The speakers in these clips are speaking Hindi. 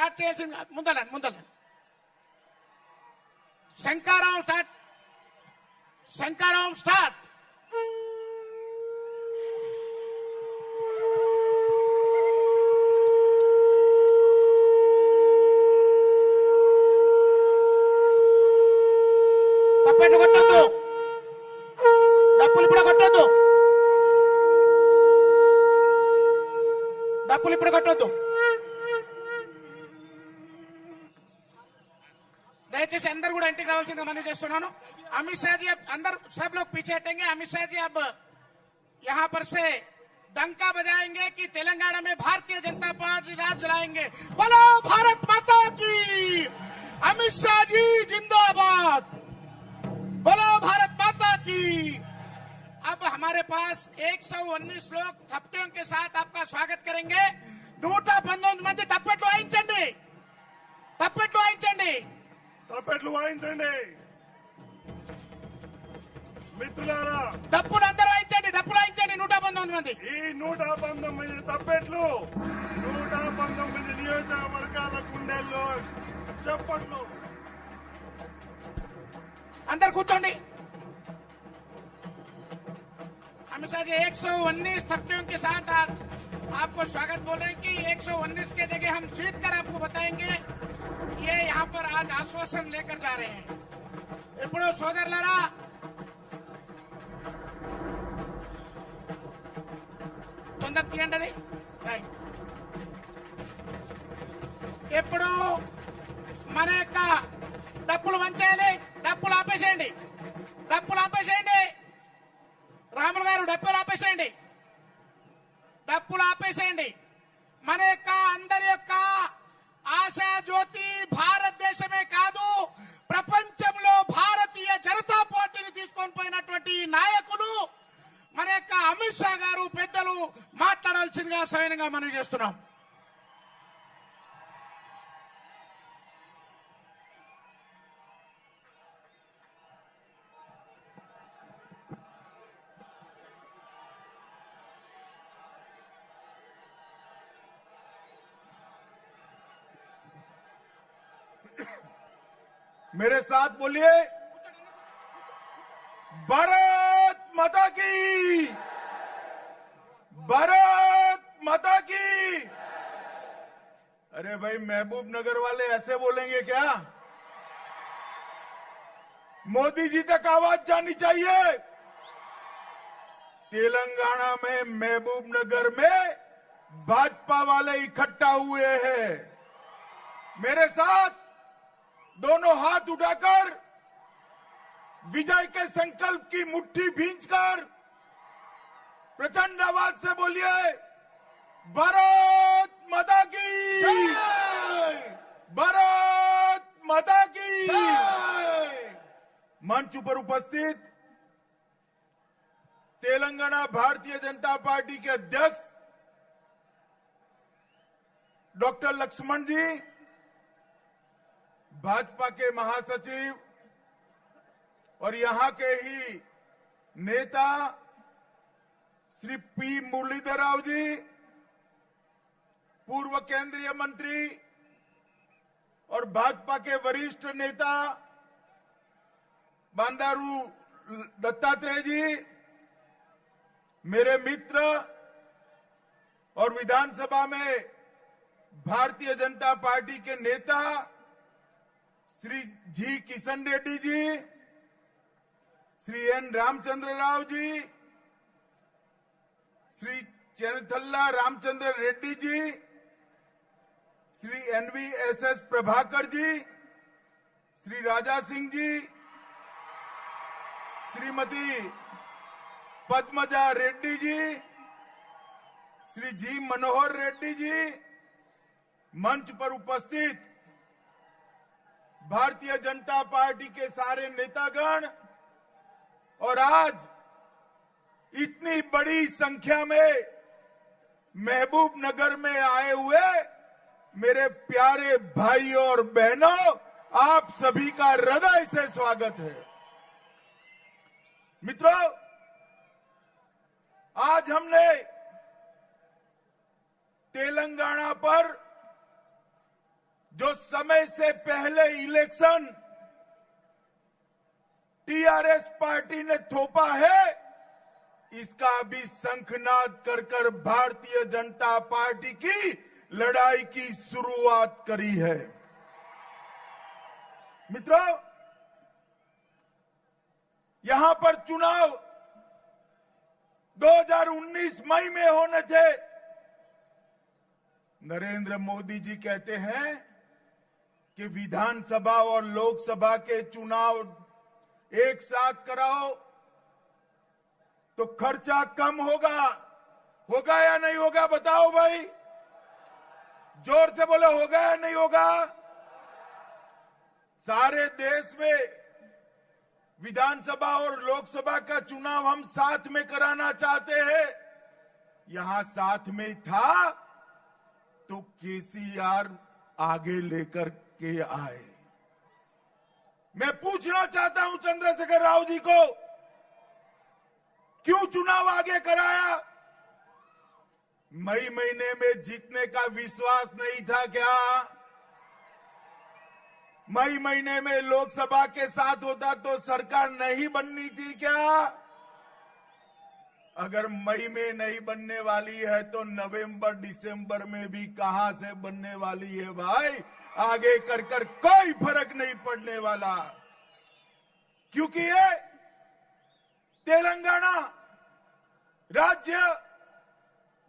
స్టార్ట్ చేయాల్సింది ముందల శంకారావం స్టార్ట్. తప్పెట్లు కొట్టొద్దు, డప్పులు ఇప్పుడు కొట్టొద్దు, డప్పులు ఇప్పుడు కొట్టొద్దు. దయచేసి అందరు కూడా ఇంటికి రావాల్సిందిగా మనవి చేస్తున్నాను. अमित शाह जी अब अंदर सब लोग पीछे हटेंगे. अमित शाह जी अब यहाँ पर से डंका बजाएंगे कि तेलंगाना में भारतीय जनता पार्टी राज चलाएंगे. बोलो भारत माता की. अमित शाह जी जिंदाबाद. बोलो भारत माता की. अब हमारे पास 119 लोग थपटियों के साथ आपका स्वागत करेंगे. 119 మంది తప్పెట్లు వాయించండి, తప్పెట్లు వాయించండి, తప్పెట్లు వాయించండి. మిత్రులారా, డప్పులు అందరూ వాయించండి, డప్పులు వాయించండి. 119 మంది. ఈ 119 తప్పెట్లు 119 నియోజకవర్గాల గుండెల్లో చప్పట్లు. अंदर కూర్చోండి. अमित शाह जी 119 थपटियों के साथ आपको स्वागत बोल रहे हैं कि 119 के जगह हम जीत कर आपको बताएंगे. ये यहाँ पर आज आश्वासन लेकर जा रहे हैं. ఇప్పుడు సోదరులారా, తొందర తీయండి అది. ఇప్పుడు మన యొక్క డప్పులు వంచేయాలి. డప్పులు ఆపేసేయండి, డప్పులు ఆపేసేయండి. రాములు గారు డప్పులు ఆపేసేయండి, డప్పులు ఆపేసేయండి. మన యొక్క అందరి యొక్క ఆశా జ్యోతి భారతదేశమే కాదు, ప్రపంచంలో భారతీయ జనతా పార్టీని తీసుకొని పోయినటువంటి నాయకులు మన యొక్క అమిత్ షా గారు పెద్దలు మాట్లాడాల్సిందిగా సవినయంగా మనవి చేస్తున్నాం. मेरे साथ बोलिए, भारत माता की, भारत माता की. अरे भाई, महबूब नगर वाले ऐसे बोलेंगे क्या? मोदी जी तक आवाज जानी चाहिए. तेलंगाना में महबूब नगर में भाजपा वाले इकट्ठा हुए हैं. मेरे साथ दोनों हाथ उठाकर विजय के संकल्प की मुट्ठी भींचकर प्रचंड आवाज से बोलिए, भारत माता की, भारत माता की. मंच पर उपस्थित तेलंगाना भारतीय जनता पार्टी के अध्यक्ष डॉक्टर लक्ष्मण जी, भाजपा के महासचिव और यहां के ही नेता श्री पी मुरलीधर राव जी, पूर्व केंद्रीय मंत्री और भाजपा के वरिष्ठ नेता बांदारू दत्तात्रेय जी, मेरे मित्र और विधानसभा में भारतीय जनता पार्टी के नेता श्री जी किशन रेड्डी जी, श्री एन रामचंद्र राव जी, श्री चेनथल्ला रामचंद्र रेड्डी जी, श्री NVSS प्रभाकर जी, श्री राजा सिंह जी, श्रीमती पद्मजा रेड्डी जी, श्री जी मनोहर रेड्डी जी, मंच पर उपस्थित भारतीय जनता पार्टी के सारे नेतागण और आज इतनी बड़ी संख्या में महबूब नगर में आए हुए मेरे प्यारे भाइयों और बहनों, आप सभी का हृदय से स्वागत है. मित्रों, आज हमने तेलंगाना पर जो समय से पहले इलेक्शन टीआरएस पार्टी ने थोपा है, इसका भी शंखनाद कर भारतीय जनता पार्टी की लड़ाई की शुरुआत करी है। मित्रों, यहां पर चुनाव 2019 मई में होने थे। नरेंद्र मोदी जी कहते हैं कि विधानसभा और लोकसभा के चुनाव एक साथ कराओ तो खर्चा कम होगा। होगा या नहीं होगा बताओ भाई, जोर से बोलो, होगा या नहीं होगा? सारे देश में विधानसभा और लोकसभा का चुनाव हम साथ में कराना चाहते हैं। यहां साथ में था तो केसीआर आगे लेकर के आए। मैं पूछना चाहता हूं चंद्रशेखर राव जी को, क्यों चुनाव आगे कराया? मई महीने में जीतने का विश्वास नहीं था क्या? मई महीने में लोकसभा के साथ होता तो सरकार नहीं बननी थी क्या? अगर मई में नहीं बनने वाली है तो नवंबर दिसंबर में भी कहां से बनने वाली है भाई? आगे कर कोई फर्क नहीं पड़ने वाला, क्योंकि ये तेलंगाना राज्य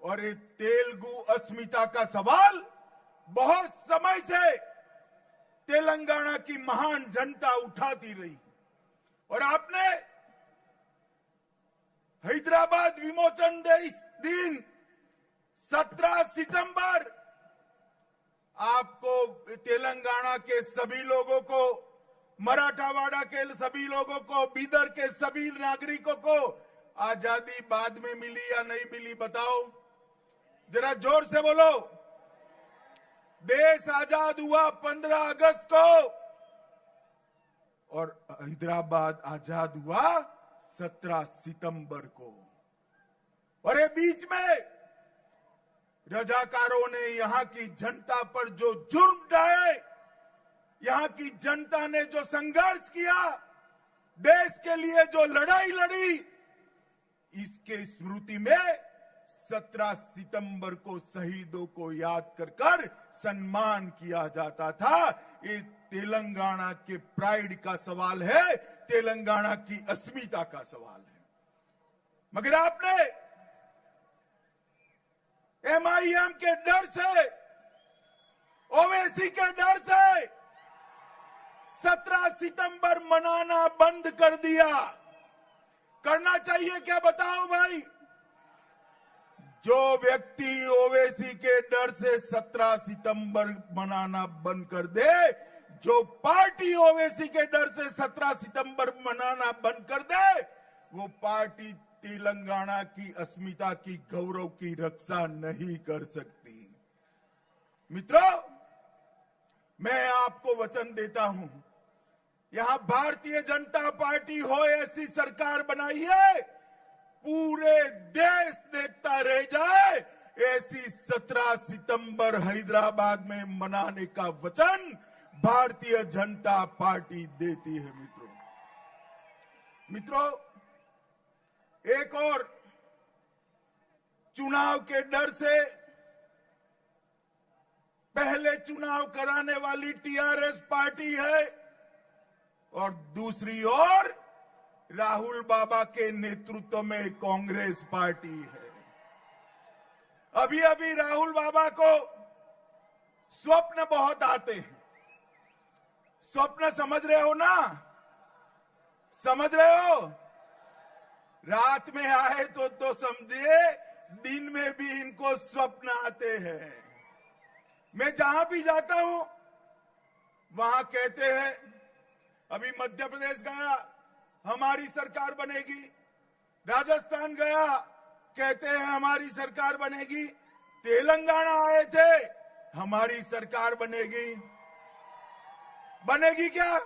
और ये तेलुगु अस्मिता का सवाल बहुत समय से तेलंगाना की महान जनता उठाती रही। और आपने हैदराबाद विमोचन दिन 17 सितंबर आपको तेलंगाना के सभी लोगों को, मराठावाड़ा के सभी लोगों को, बीदर के सभी नागरिकों को आजादी बाद में मिली या नहीं मिली बताओ? जरा जोर से बोलो। देश आजाद हुआ 15 अगस्त को और हैदराबाद आजाद हुआ 17 सितंबर को। और ये बीच में रजाकारों ने यहां की जनता पर जो जुर्म ढाए, यहां की जनता ने जो संघर्ष किया, देश के लिए जो लड़ाई लड़ी, इसके स्मृति में 17 सितंबर को शहीदों को याद कर सम्मान किया जाता था। ये तेलंगाना के प्राइड का सवाल है, तेलंगाना की अस्मिता का सवाल है। मगर आपने एमआईएम के डर से, ओवैसी के डर से 17 सितंबर मनाना बंद कर दिया। करना चाहिए क्या बताओ भाई? जो व्यक्ति ओवैसी के डर से 17 सितंबर मनाना बंद कर दे, जो पार्टी ओवैसी के डर से 17 सितंबर मनाना बंद कर दे, वो पार्टी तेलंगाना की अस्मिता की, गौरव की रक्षा नहीं कर सकती। मित्रों, मैं आपको वचन देता हूं, यहां भारतीय जनता पार्टी हो ऐसी सरकार बनाइए, पूरे देश देखता रह जाए, ऐसी 17 सितंबर हैदराबाद में मनाने का वचन भारतीय जनता पार्टी देती है। मित्रों, एक और चुनाव के डर से पहले चुनाव कराने वाली टीआरएस पार्टी है और दूसरी ओर राहुल बाबा के नेतृत्व में कांग्रेस पार्टी है। अभी अभी राहुल बाबा को स्वप्न बहुत आते हैं। स्वप्न समझ रहे हो ना? समझ रहे हो? रात में आए तो समझिए, दिन में भी इनको स्वप्न आते हैं। मैं जहां भी जाता हूं वहां कहते हैं, अभी मध्य प्रदेश गया, हमारी सरकार बनेगी। राजस्थान गया, कहते हैं हमारी सरकार बनेगी। तेलंगाना आए थे, हमारी सरकार बनेगी। बनेगी क्या?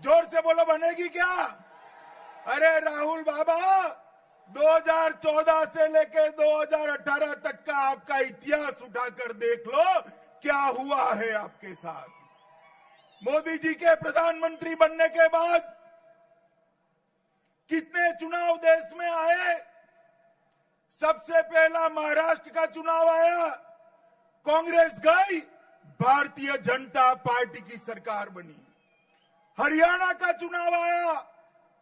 जोर से बोलो, बनेगी क्या? अरे राहुल बाबा, 2014 से लेकर 2018 तक का आपका इतिहास उठाकर देख लो, क्या हुआ है आपके साथ। मोदी जी के प्रधानमंत्री बनने के बाद कितने चुनाव देश में आए। सबसे पहला महाराष्ट्र का चुनाव आया, कांग्रेस गई, भारतीय जनता पार्टी की सरकार बनी। हरियाणा का चुनाव आया,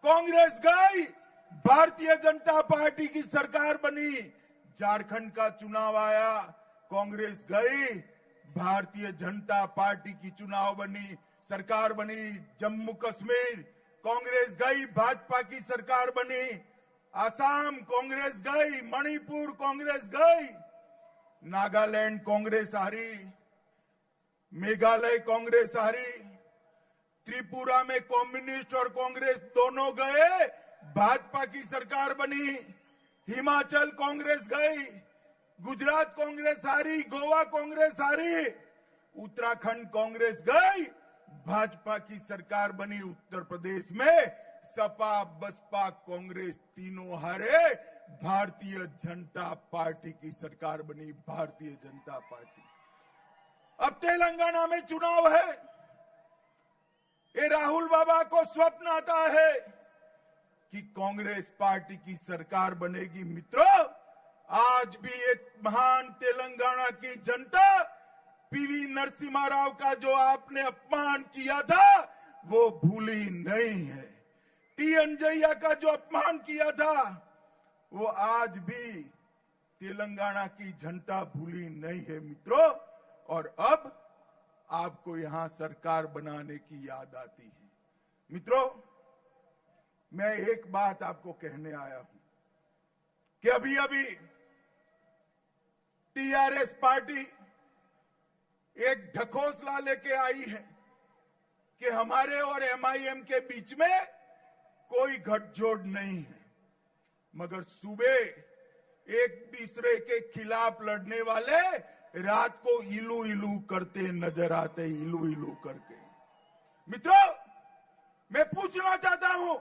कांग्रेस गई, भारतीय जनता पार्टी की सरकार बनी। झारखंड का चुनाव आया, कांग्रेस गई, भारतीय जनता पार्टी की चुनाव बनी, सरकार बनी। जम्मू कश्मीर कांग्रेस गई, भाजपा की सरकार बनी। असम कांग्रेस गई, मणिपुर कांग्रेस गई, नागालैंड कांग्रेस हारी, मेघालय कांग्रेस हारी, त्रिपुरा में कम्युनिस्ट और कांग्रेस दोनों गए, भाजपा की सरकार बनी। हिमाचल कांग्रेस गई, गुजरात कांग्रेस हारी, गोवा कांग्रेस हारी, उत्तराखंड कांग्रेस गई, भाजपा की सरकार बनी। उत्तर प्रदेश में सपा बसपा कांग्रेस तीनों हारे, भारतीय जनता पार्टी की सरकार बनी, भारतीय जनता पार्टी। अब तेलंगाना में चुनाव है। ये राहुल बाबा को स्वप्न आता है कि कांग्रेस पार्टी की सरकार बनेगी। मित्रों, आज भी एक महान तेलंगाना की जनता, पीवी नरसिम्हा राव का जो आपने अपमान किया था वो भूली नहीं है। टी अंजैया का जो अपमान किया था वो आज भी तेलंगाना की जनता भूली नहीं है मित्रों। और अब आपको यहां सरकार बनाने की याद आती है। मित्रों, मैं एक बात आपको कहने आया हूं कि अभी अभी टीआरएस पार्टी एक ढकोसला लेके आई है कि हमारे और एमआईएम के बीच में कोई गठजोड़ नहीं है, मगर सुबह एक दूसरे के खिलाफ लड़ने वाले रात को इलू इलू करते नजर आते, इलू इलू करके। मित्रों, मैं पूछना चाहता हूं,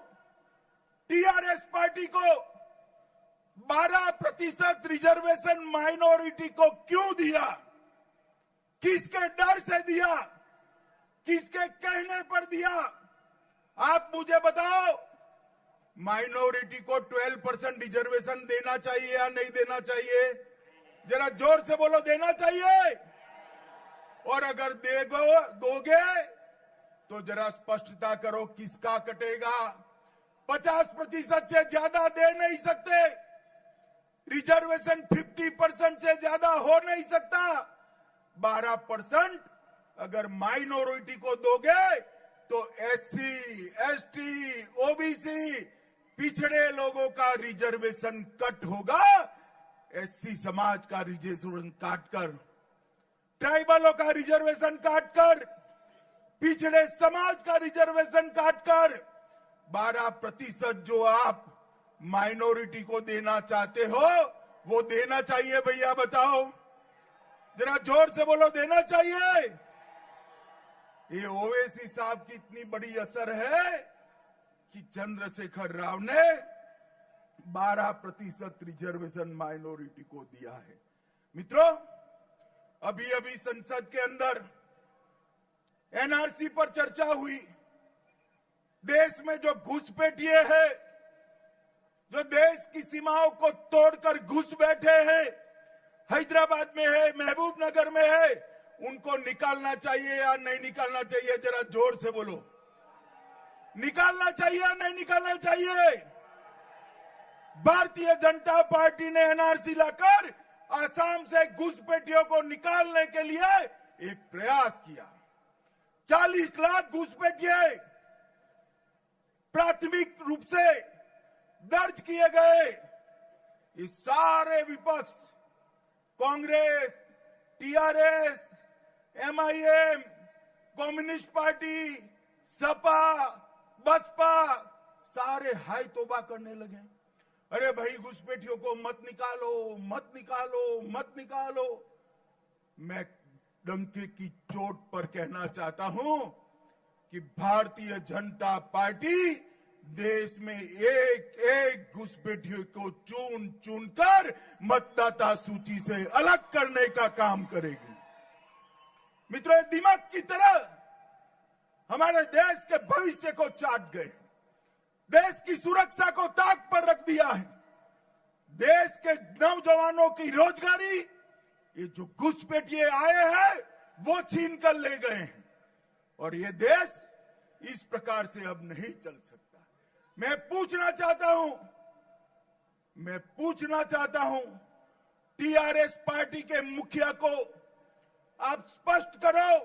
टीआरएस पार्टी को 12% रिजर्वेशन माइनॉरिटी को क्यों दिया? किसके डर से दिया? किसके कहने पर दिया? आप मुझे बताओ। माइनॉरिटी को 12% रिजर्वेशन देना चाहिए या नहीं देना चाहिए? जरा जोर से बोलो, देना चाहिए। और अगर दोगे तो जरा स्पष्टता करो, किसका कटेगा? 50% से ज्यादा दे नहीं सकते। रिजर्वेशन 50% से ज्यादा हो नहीं सकता। 12% अगर माइनॉरिटी को दोगे तो एससी, एसटी, ओबीसी, पिछड़े लोगों का रिजर्वेशन कट होगा। एससी समाज का रिजर्वेशन काटकर, ट्राइबलों का रिजर्वेशन काटकर, पिछड़े समाज का रिजर्वेशन काटकर 12% जो आप माइनॉरिटी को देना चाहते हो वो देना चाहिए। भैया बताओ, जरा जोर से बोलो, देना चाहिए। ये ओवैसी साहब की इतनी बड़ी असर है कि चंद्रशेखर राव ने 12% रिजर्वेशन माइनॉरिटी को दिया है। मित्रों, अभी अभी संसद के अंदर एनआरसी पर चर्चा हुई। देश में जो घुसपैठिए हैं, जो देश की सीमाओं को तोड़कर घुस बैठे हैं, हैदराबाद में है, महबूब नगर में है, उनको निकालना चाहिए या नहीं निकालना चाहिए? जरा जोर से बोलो, निकालना चाहिए या नहीं निकालना चाहिए? भारतीय जनता पार्टी ने एनआरसी लाकर आसाम से घुसपैठियों को निकालने के लिए एक प्रयास किया। 40 लाख घुसपैठिए प्राथमिक रूप से दर्ज किए गए। इस सारे विपक्ष, कांग्रेस, टीआरएस, एमआईएम, कम्युनिस्ट पार्टी, सपा, बसपा, सारे हाय तौबा करने लगे। अरे भाई, घुसपैठियों को मत निकालो, मत निकालो, मत निकालो। मैं डंके की चोट पर कहना चाहता हूं कि भारतीय जनता पार्टी देश में एक एक घुसपैठियों को चुन चुनकर मतदाता सूची से अलग करने का काम करेगी। मित्रों, ये दिमाग की तरह हमारे देश के भविष्य को चाट गए, देश की सुरक्षा को ताक पर रख दिया है, देश के नौजवानों की रोजगारी ये जो घुसपैठिए आए हैं वो छीन कर ले गए हैं और ये देश इस प्रकार से अब नहीं चल सकता। मैं पूछना चाहता हूं टीआरएस पार्टी के मुखिया को, आप स्पष्ट करो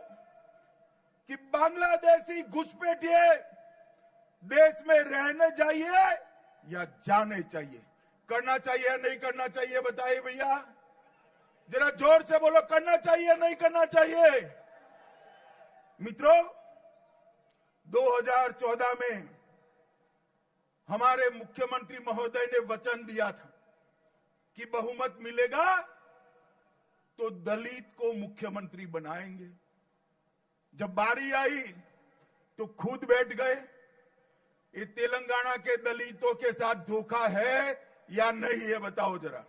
कि बांग्लादेशी घुसपैठिए देश में रहने चाहिए या जाने चाहिए? करना चाहिए या नहीं करना चाहिए, बताइए भैया, जरा जोर से बोलो, करना चाहिए या नहीं करना चाहिए? मित्रों, 2014 में हमारे मुख्यमंत्री महोदय ने वचन दिया था कि बहुमत मिलेगा तो दलित को मुख्यमंत्री बनाएंगे। जब बारी आई तो खुद बैठ गए। ये तेलंगाना के दलितों के साथ धोखा है या नहीं है, बताओ जरा,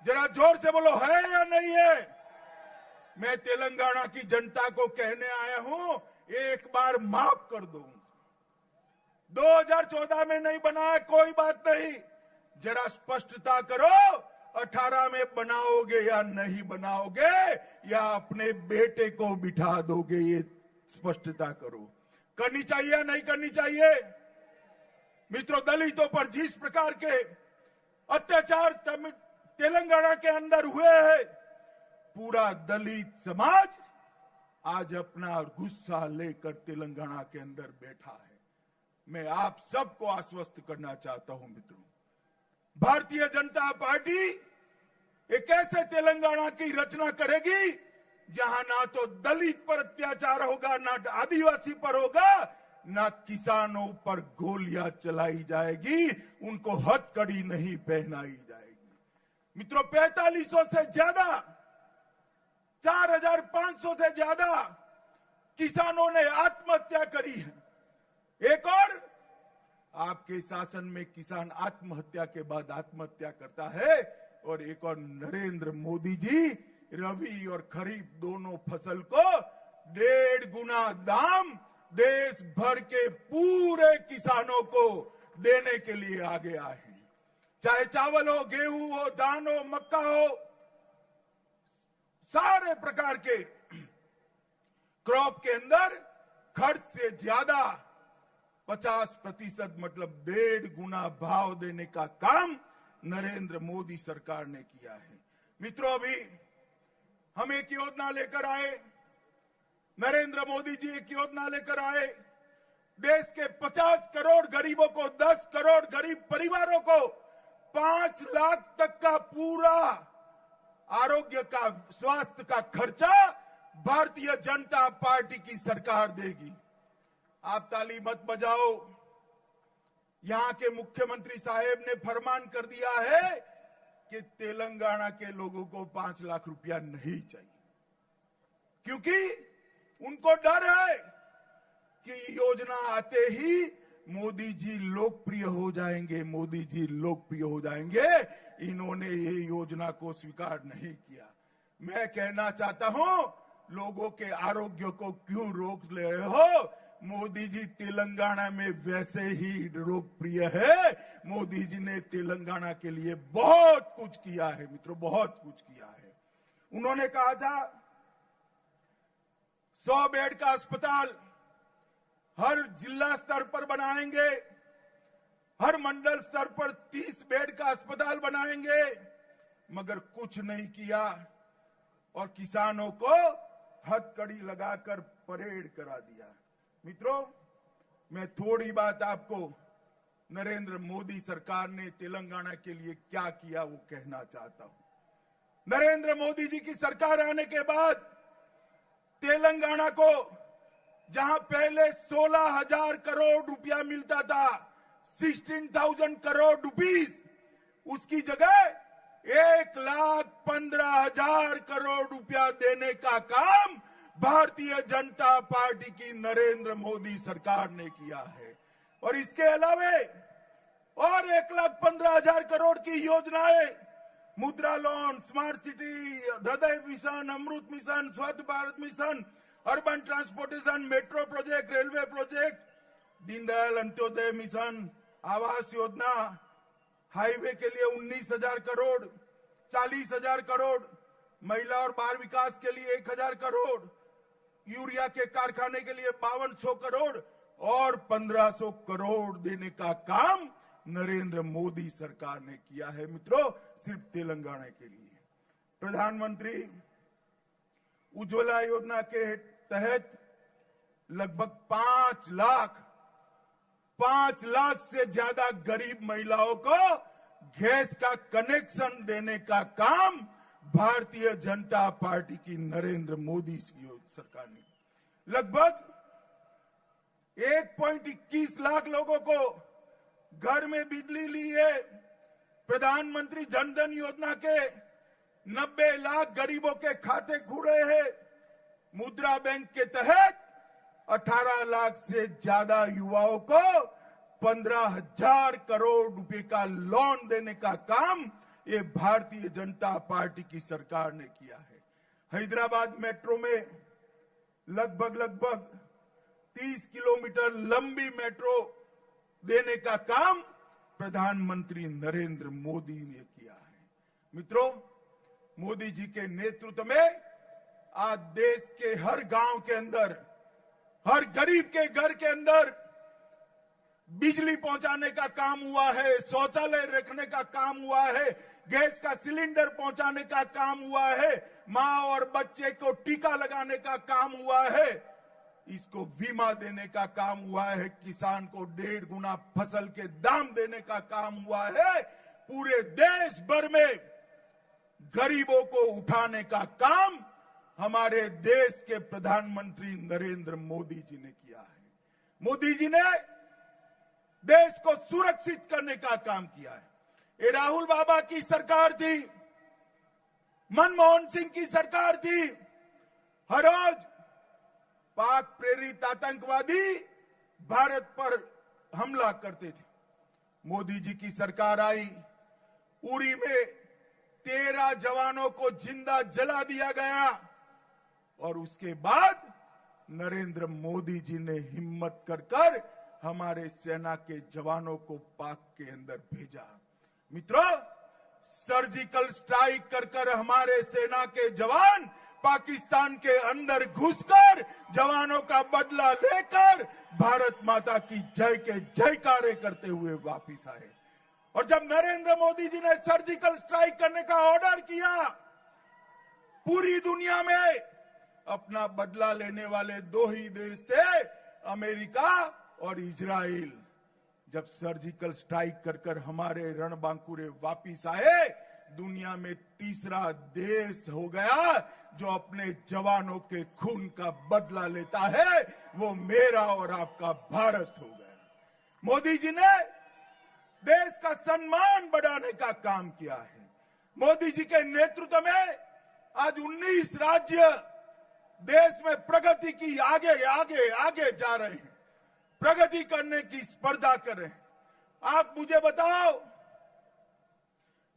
जरा जोर से बोलो, है या नहीं है? मैं तेलंगाना की जनता को कहने आया हूं, एक बार माफ कर दो। 2014 में नहीं बनाया, कोई बात नहीं, जरा स्पष्टता करो, 18 में बनाओगे या नहीं बनाओगे, या अपने बेटे को बिठा दोगे, ये स्पष्टता करो। करनी चाहिए या नहीं करनी चाहिए? मित्रों, दलितों पर जिस प्रकार के अत्याचार तेलंगाना के अंदर हुए हैं, पूरा दलित समाज आज अपना गुस्सा लेकर तेलंगाना के अंदर बैठा है। मैं आप सबको आश्वस्त करना चाहता हूं मित्रों, भारतीय जनता पार्टी एक ऐसे तेलंगाना की रचना करेगी जहां ना तो दलित पर अत्याचार होगा, ना आदिवासी पर होगा, ना किसानों पर गोलियां चलाई जाएगी, उनको हथकड़ी नहीं पहनाई जाएगी। मित्रों, 4500 से ज्यादा, 4500 से ज्यादा किसानों ने आत्महत्या करी है। एक और आपके शासन में किसान आत्महत्या के बाद आत्महत्या करता है, और एक और नरेंद्र मोदी जी रबी और खरीफ दोनों फसल को 1.5 गुना दाम देश भर के पूरे किसानों को देने के लिए आगे आए हैं। चाहे चावल हो, गेहूं हो, धान हो, मक्का हो, सारे प्रकार के क्रॉप के अंदर खर्च से ज्यादा 50% मतलब 1.5 गुना भाव देने का काम नरेंद्र मोदी सरकार ने किया है। मित्रों, अभी हम एक योजना लेकर आए, नरेंद्र मोदी जी एक योजना लेकर आए, देश के 50 करोड़ गरीबों को, 10 करोड़ गरीब परिवारों को 5 लाख तक का पूरा आरोग्य का, स्वास्थ्य का खर्चा भारतीय जनता पार्टी की सरकार देगी। आप ताली मत बजाओ, यहां के मुख्यमंत्री साहब ने फरमान कर दिया है कि तेलंगाना के लोगों को 5 लाख रुपया नहीं चाहिए, क्योंकि उनको डर है कि योजना आते ही मोदी जी लोकप्रिय हो जाएंगे, मोदी जी लोकप्रिय हो जाएंगे। इन्होंने ये योजना को स्वीकार नहीं किया। मैं कहना चाहता हूं, लोगों के आरोग्य को क्यों रोक ले रहे हो? मोदी जी तेलंगाना में वैसे ही लोकप्रिय है। मोदी जी ने तेलंगाना के लिए बहुत कुछ किया है मित्रों, बहुत कुछ किया है। उन्होंने कहा था 100 बेड का अस्पताल हर जिला स्तर पर बनाएंगे, हर मंडल स्तर पर 30 बेड का अस्पताल बनाएंगे, मगर कुछ नहीं किया और किसानों को हथकड़ी लगाकर परेड करा दिया। मित्रों, मैं थोड़ी बात आपको नरेंद्र मोदी सरकार ने तेलंगाना के लिए क्या किया वो कहना चाहता हूं। नरेंद्र मोदी जी की सरकार आने के बाद तेलंगाना को, जहां पहले 16,000 करोड़ रुपया मिलता था, 16,000 करोड़ रुपीस, उसकी जगह 1,15,000 करोड़ रुपया देने का काम भारतीय जनता पार्टी की नरेंद्र मोदी सरकार ने किया है। और इसके अलावे और 1,15,000 करोड़ की योजनाएं मुद्रा लोन, स्मार्ट सिटी, हृदय मिशन, अमृत मिशन, स्वच्छ Bharat mission, urban transportation, metro project, railway project, Deendayal Antyodaya mission, Awas Yojana, highway के लिए 19,000 करोड़, 40,000 करोड़, महिला और बाल विकास के लिए 1,000 करोड़, यूरिया के कारखाने के लिए 5200 करोड़ और 1500 करोड़ देने का काम नरेंद्र मोदी सरकार ने किया है। मित्रों, सिर्फ तेलंगाना के लिए प्रधानमंत्री उज्ज्वला योजना के तहत लगभग 5 लाख से ज्यादा गरीब महिलाओं को गैस का कनेक्शन देने का काम भारतीय जनता पार्टी की नरेंद्र मोदी सरकार ने लगभग 1.21 लाख लोगों को घर में बिजली ली है। प्रधानमंत्री जनधन योजना के 90 लाख गरीबों के खाते खुले हैं। मुद्रा बैंक के तहत 18 लाख से ज्यादा युवाओं को 15,000 करोड़ रुपए का लोन देने का काम ये भारतीय जनता पार्टी की सरकार ने किया है। हैदराबाद मेट्रो में लगभग 30 किलोमीटर लंबी मेट्रो देने का काम प्रधानमंत्री नरेंद्र मोदी ने किया है। मित्रों, मोदी जी के नेतृत्व में आज देश के हर गांव के अंदर, हर गरीब के घर के अंदर बिजली पहुंचाने का काम हुआ है, शौचालय रखने का काम हुआ है, गैस का सिलेंडर पहुंचाने का काम हुआ है, मां और बच्चे को टीका लगाने का काम हुआ है, इसको बीमा देने का काम हुआ है, किसान को 1.5 गुना फसल के दाम देने का काम हुआ है। पूरे देश भर में गरीबों को उठाने का काम हमारे देश के प्रधानमंत्री नरेंद्र मोदी जी ने किया है। मोदी जी ने देश को सुरक्षित करने का काम किया है। ये राहुल बाबा की सरकार थी, मनमोहन सिंह की सरकार थी। हर रोज पाक प्रेरित आतंकवादी भारत पर हमला करते थे। मोदी जी की सरकार आई, उरी में 13 जवानों को जिंदा जला दिया गया और उसके बाद नरेंद्र मोदी जी ने हिम्मत कर हमारे सेना के जवानों को पाक के अंदर भेजा। मित्रों, सर्जिकल स्ट्राइक कर हमारे सेना के जवान पाकिस्तान के अंदर घुसकर जवानों का बदला लेकर भारत माता की जय के जयकारे करते हुए वापिस आए। और जब नरेंद्र मोदी जी ने सर्जिकल स्ट्राइक करने का ऑर्डर किया, पूरी दुनिया में अपना बदला लेने वाले 2 ही देश थे, अमेरिका और इजराइल। जब सर्जिकल स्ट्राइक कर हमारे रणबांकुरे वापिस आए, दुनिया में तीसरा देश हो गया जो अपने जवानों के खून का बदला लेता है, वो मेरा और आपका भारत हो गया। मोदी जी ने देश का सम्मान बढ़ाने का काम किया है। मोदी जी के नेतृत्व में आज 19 राज्य देश में प्रगति की आगे जा रहे हैं, प्रगति करने की स्पर्धा कर रहे हैं। आप मुझे बताओ,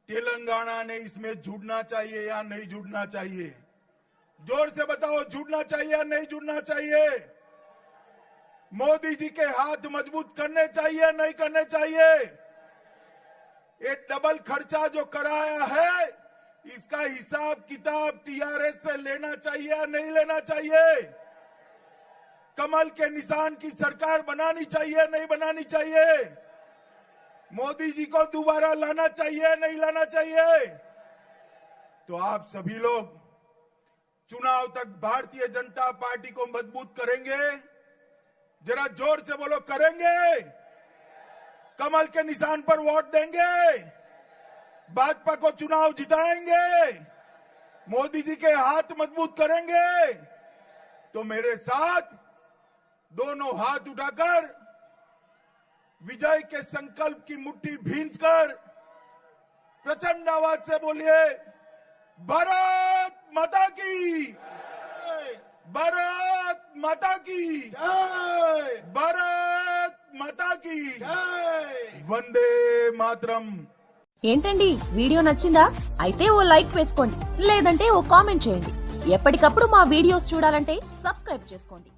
तेलंगाना ने इसमें जुड़ना चाहिए या नहीं जुड़ना चाहिए? जोर से बताओ, जुड़ना चाहिए या नहीं जुड़ना चाहिए? मोदी जी के हाथ मजबूत करने चाहिए या नहीं करने चाहिए? ये डबल खर्चा जो कराया है, इसका हिसाब किताब टीआरएस से लेना चाहिए या नहीं लेना चाहिए? कमल के निशान की सरकार बनानी चाहिए नहीं बनानी चाहिए? मोदी जी को दोबारा लाना चाहिए नहीं लाना चाहिए? तो आप सभी लोग चुनाव तक भारतीय जनता पार्टी को मजबूत करेंगे? जरा जोर से बोलो, करेंगे? कमल के निशान पर वोट देंगे? भाजपा को चुनाव जिताएंगे? मोदी जी के हाथ मजबूत करेंगे? तो मेरे साथ दोनों हाथ उठाकर विजय के संकल्प की मुट्ठी भींचकर प्रचंड आवाज से बोलिए, भारत माता की, भारत माता की, भारत माता की, वंदे मातरम। ఏంటండి వీడియో నచ్చిందా? అయితే ఓ లైక్ వేసుకోండి, లేదంటే ఓ కామెంట్ చేయండి. ఎప్పటికప్పుడు మా వీడియోస్ చూడాలంటే సబ్స్క్రైబ్ చేసుకోండి.